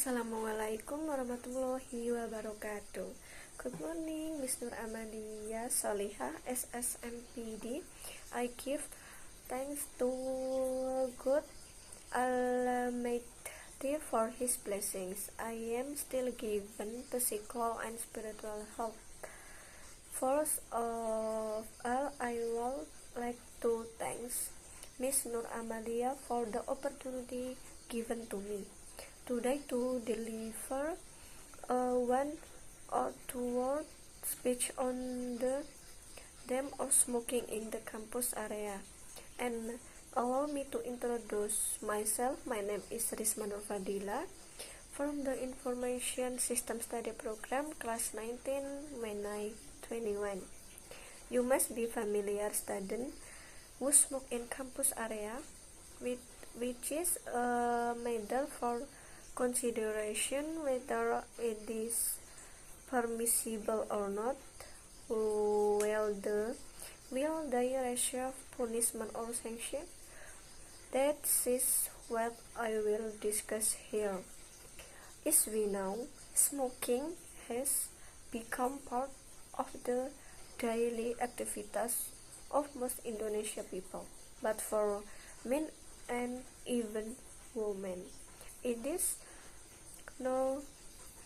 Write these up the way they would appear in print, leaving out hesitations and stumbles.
Assalamualaikum warahmatullahi wabarakatuh. Good morning, Miss Nur Amadia Solihah, SSMPD. I give thanks to God Almighty for His blessings. I am still given physical and spiritual health. First of all, I would like to thank Miss Nur Amadia for the opportunity given to me today to deliver a one or two word speech on the dam of smoking in the campus area. And allow me to introduce myself. My name is Risma Nur Fadila from the Information System Study Program, Class 19, May 21. You must be familiar student who smoke in campus area, which is a matter for consideration whether it is permissible or not. Will they receive punishment or sanction? That is what I will discuss here. As we know, smoking has become part of the daily activities of most Indonesian people, but for men and even women, it is no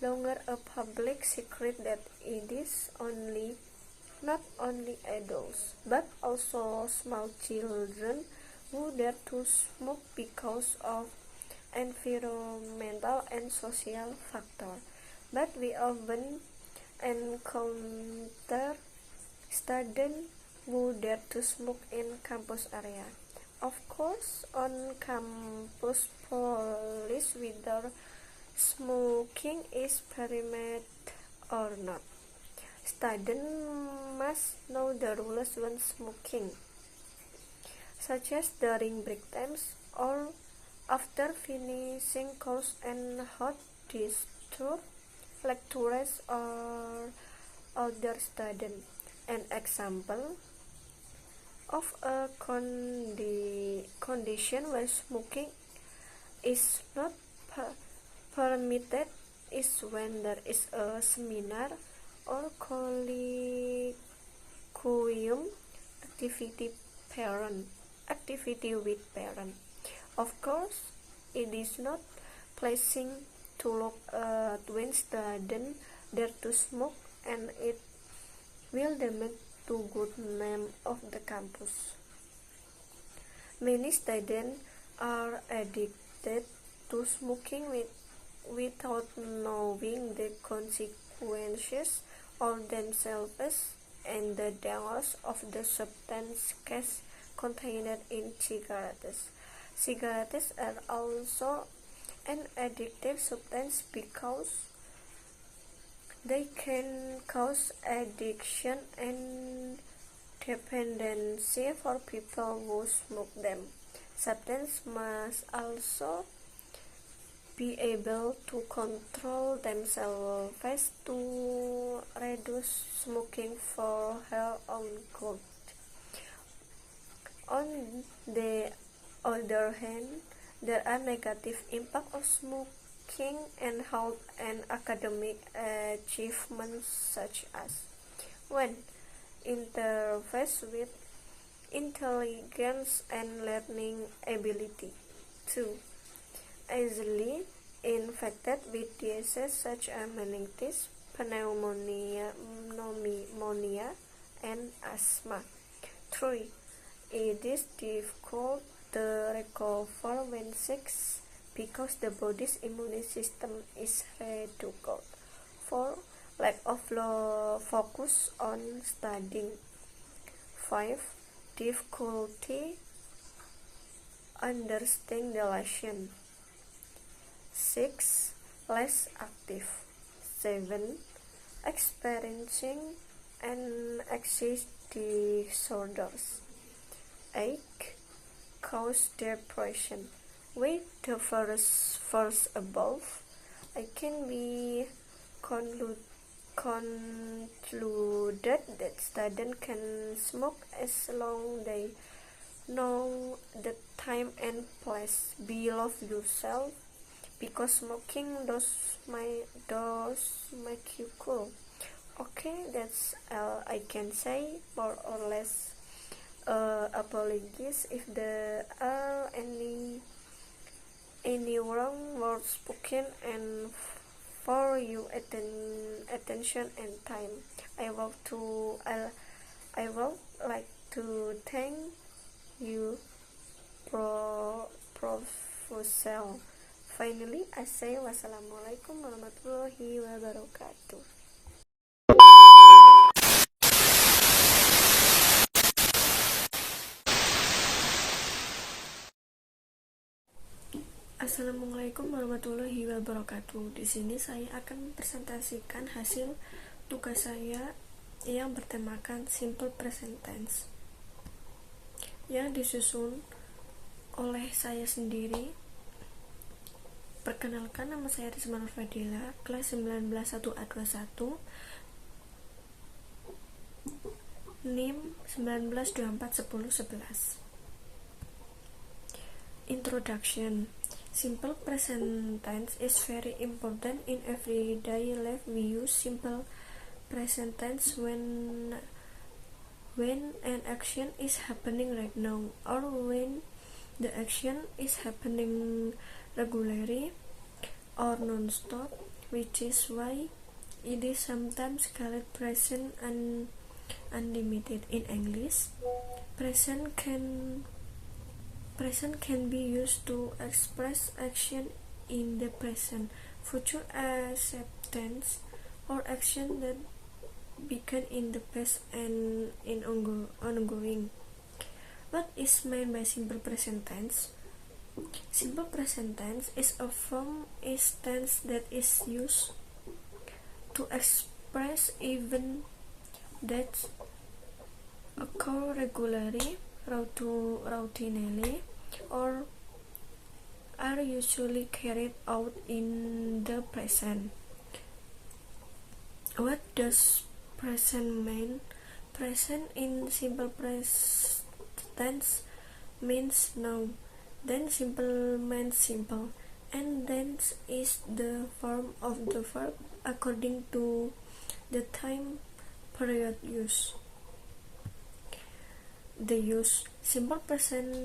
longer a public secret that it is not only adults, but also small children who dare to smoke because of environmental and social factors. But we often encounter students who dare to smoke in campus area. Of course, on campus police whether smoking is permitted or not. Students must know the rules when smoking, such as during break times or after finishing course and how disturb lecturers or other students. An example of a condition where smoking is not permitted is when there is a seminar or colloquium activity with parents. Of course, it is not pleasing to look at when students dare to smoke, and it will damage the good name of the campus. Many students are addicted to smoking without knowing the consequences or themselves and the dangers of the substance contained in cigarettes. Cigarettes are also an addictive substance because they can cause addiction and dependency for people who smoke them. Substances must also be able to control themselves to reduce smoking for her own good. On the other hand, there are negative impacts of smoking and health and academic achievements, such as when interface with intelligence and learning ability. 2. Easily infected with diseases such as meningitis, pneumonia, and asthma. 3. It is difficult to recover when sick because the body's immune system is reduced. 4. Lack of focus on studying. 5. Difficulty understanding the lesson. 6. Less active. 7. Experiencing anxiety disorders. 8. Cause depression. With the first above, I can be concluded that students can smoke as long as they know the time and place. Be love yourself, because smoking does make you cool. Okay, that's all I can say, more or less. Apologies if there are any wrong words spoken, and for your attention and time. I would to I would like to thank you, Professor. Finally, I say wassalamualaikum warahmatullahi wabarakatuh. Assalamualaikum warahmatullahi wabarakatuh. Di sini saya akan presentasikan hasil tugas saya yang bertemakan simple present tense yang disusun oleh saya sendiri. Perkenalkan, nama saya Rizma Nur Fadila, kelas 19 1A21, NIM 19241011. Introduction. Simple present tense is very important in everyday life. We use simple present tense when an action is happening right now, or when the action is happening regularly or non-stop, which is why it is sometimes called present and unlimited. In English, present can be used to express action in the present, future acceptance, or action that began in the past and in ongoing. What is meant by simple present tense? Simple present tense is a form is tense that is used to express events that occur regularly, routinely, or are usually carried out in the present. What does present mean? Present in simple present tense means now. Then simple means simple, and then is the form of the verb according to the time period used. The use. Simple present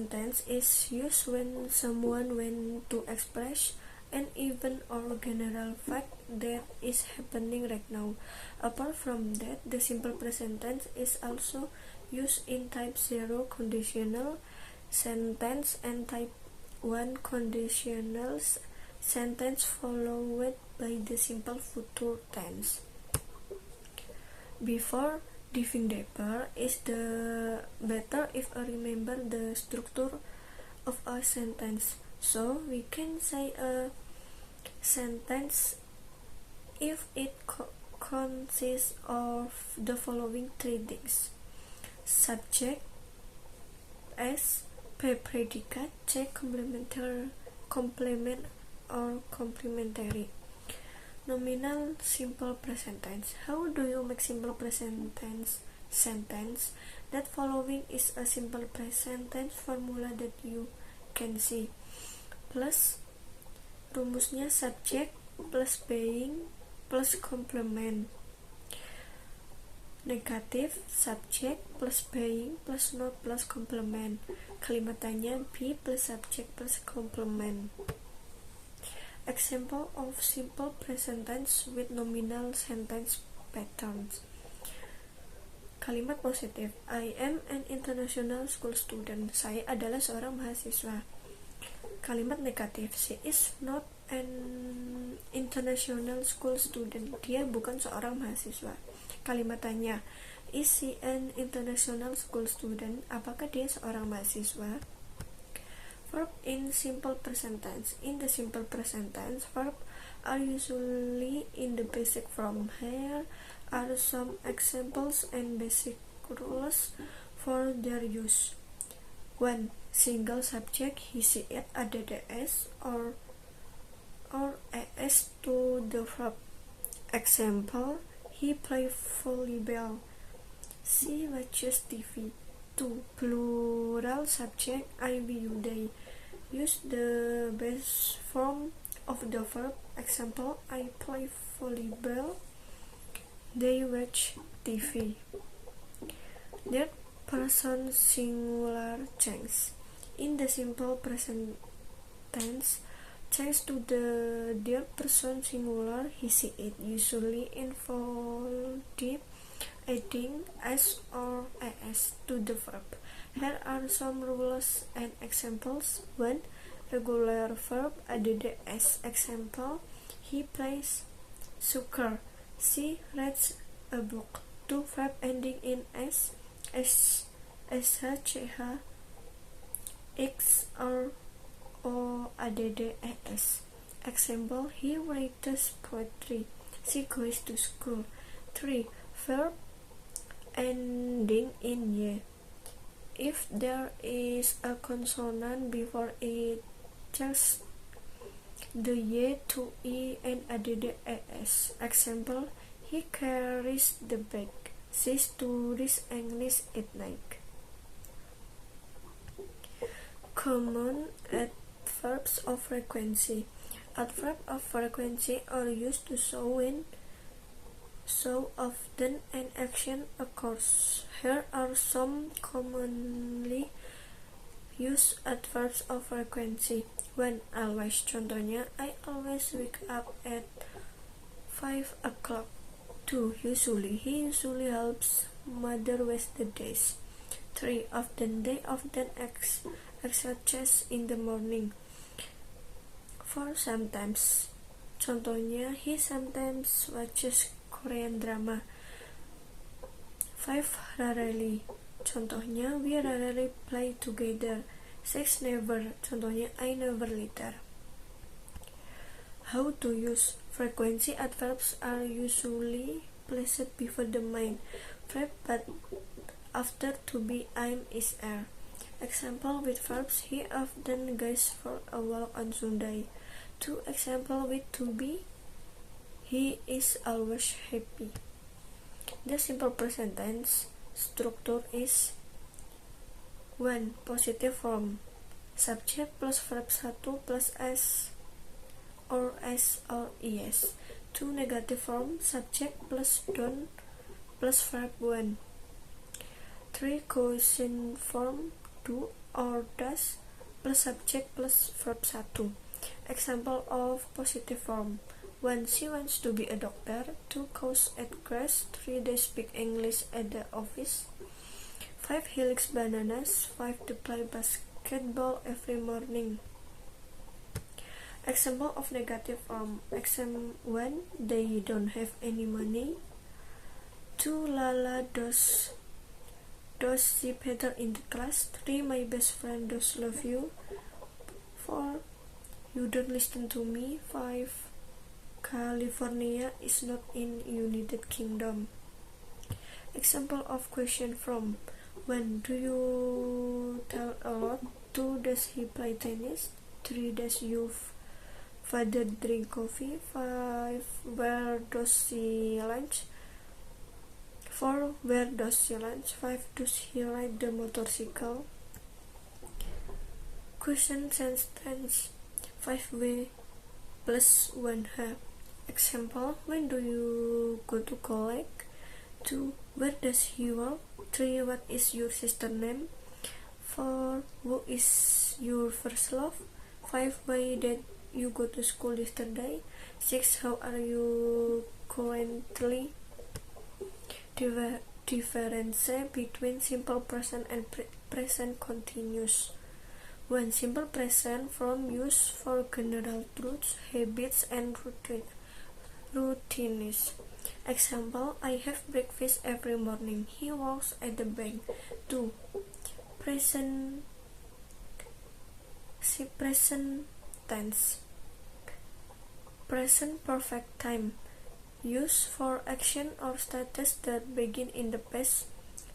tense is used when someone wants to express an event or general fact that is happening right now. Apart from that, the simple present tense is also used in type 0 conditional sentence and type 1 conditional sentence followed by the simple future tense. Before diving deeper, is the better if I remember the structure of a sentence. So we can say a sentence if it consists of the following three things: subject, S, predicate, C, complement or complementary. Nominal simple present tense. How do you make simple present tense sentence? That following is a simple present tense formula that you can see. Plus rumusnya subject plus being plus complement. Negatif subject plus being plus not plus complement. Kalimatannya be plus subject plus complement. Example of simple present tense with nominal sentence patterns. Kalimat positif, I am an international school student. Saya adalah seorang mahasiswa. Kalimat negatif, she is not an international school student. Dia bukan seorang mahasiswa. Kalimat tanya, is she an international school student? Apakah dia seorang mahasiswa? Verb in simple present tense. In the simple present tense, verb are usually in the basic form. Here are some examples and basic rules for their use. 1. Single subject, he, she, it, ada s or as to the verb. Example, he play volleyball. She watches TV. 2. Plural subject, I, we, you, they. Use use the base form of the verb. Example, I play volleyball. They watch TV. Third person singular change. In the simple present tense, change to the third person singular he, she, it usually involve adding s or as to the verb. Here are some rules and examples. 1. Regular verb added as. Example, he plays soccer. She reads a book. 2. Verb ending in s, sh, x or o added as. Example, he writes poetry. She goes to school. 3. Verb ending in y. If there is a consonant before it, just the y to e and added as. Example, he carries the bag. She studies English at night. Common adverbs of frequency. Adverbs of frequency are used to show when so often an action occurs. Here are some commonly used adverbs of frequency. 1. Always. Contohnya, I always wake up at 5 o'clock. 2. Usually. He usually helps mother with the dishes. 3. Often. They often exercise in the morning. 4. Sometimes. Contohnya, he sometimes watches Korean drama. 5. Rarely. Contohnya, we rarely play together. 6. Never. Contohnya, I never litter. How to use. Frequency adverbs are usually placed before the main verb but after to be, am, is, are. Example with verbs, he often goes for a walk on Sunday. 2. Example with to be, he is always happy. The simple present tense structure is 1. Positive form. Subject plus verb 1 plus s or s or es. 2. Negative form. Subject plus don't plus verb 1. 3. Question form. Do or does plus subject plus verb 1. Example of positive form. 1. She wants to be a doctor. 2. Cows at grass. 3. They speak English at the office. 5. He likes bananas. 5. They play basketball every morning. Example of negative form. Example 1. They don't have any money. 2. Lala does she better in the class. 3. My best friend does love you. 4. You don't listen to me. 5. California is not in United Kingdom. Example of question from. 1. Do you tell a lot? 2. Does he play tennis? 3. Does your father drink coffee? 5. Where does she lunch? 4. Where does she lunch? 5. Does he ride the motorcycle? Question sentence 5W plus 1H. Example, when do you go to college? 2. Where does he work? 3. What is your sister's name? 4. Who is your first love? 5. Why did you go to school yesterday? 6. How are you currently? Difference between simple present and present continuous. 1. Simple present form used for general truths, habits, and routines. Example, I have breakfast every morning. He works at the bank. 2. Present tense. Present perfect time. Used for action or status that begin in the past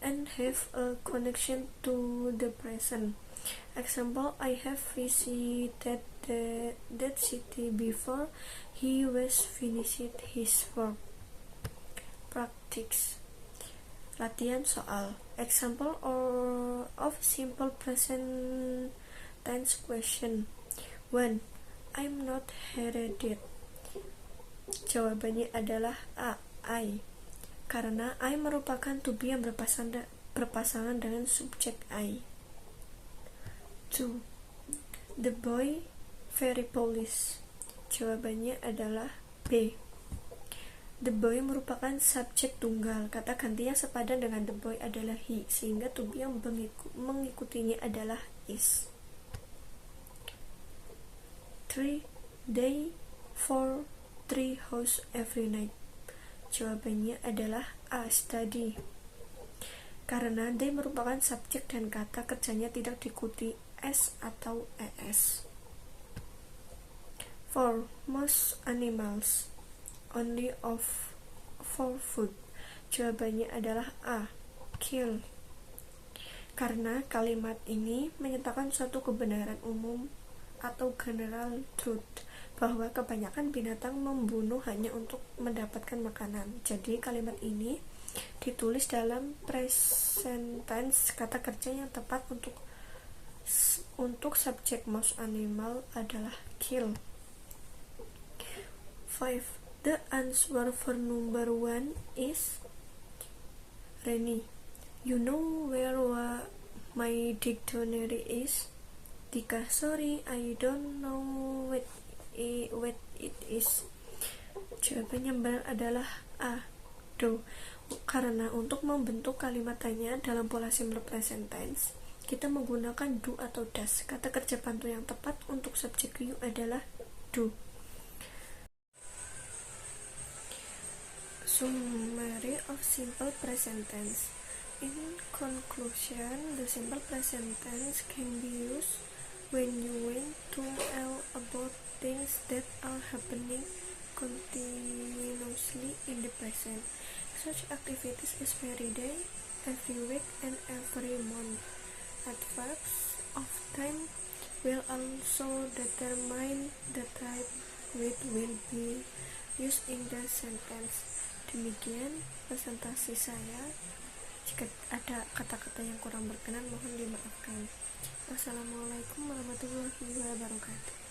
and have a connection to the present. Example, I have visited that city before he was finished his work. Practice. Latihan soal. Example or of simple present tense question. 1. I'm not heredit. Jawabannya adalah A. I. Karena I merupakan to be yang berpasangan dengan subjek I. 2. The boy very polish. Jawabannya adalah B. The boy merupakan subjek tunggal. Kata ganti yang sepadan dengan the boy adalah he, sehingga to be yang mengikutinya adalah is. 3. They 4 3 house every night. Jawabannya adalah A. Study. Karena they merupakan subjek dan kata kerjanya tidak diikuti s atau es. 4. Most animals only of 4 food. Jawabannya adalah A. Kill. Karena kalimat ini menyatakan suatu kebenaran umum atau general truth, bahwa kebanyakan binatang membunuh hanya untuk mendapatkan makanan. Jadi kalimat ini ditulis dalam present tense. Kata kerja yang tepat untuk subjek most animal adalah kill. 5. The answer for number 1 is Reni. You know where my dictionary is? Dika, sorry, I don't know what it is. Jawabannya benar adalah A. Do. Karena untuk membentuk kalimat tanya dalam pola simple present tense, kita menggunakan do atau does. Kata kerja bantu yang tepat untuk subjek you adalah do. Summary of simple present tense. In conclusion, the simple present tense can be used when you want to tell about things that are happening continuously in the present. Such activities is every day, every week, and every month. Adverbs of time will also determine the type which will be used in the sentence. Demikian presentasi saya. Jika ada kata-kata yang kurang berkenan, mohon dimaafkan. Wassalamualaikum warahmatullahi wabarakatuh.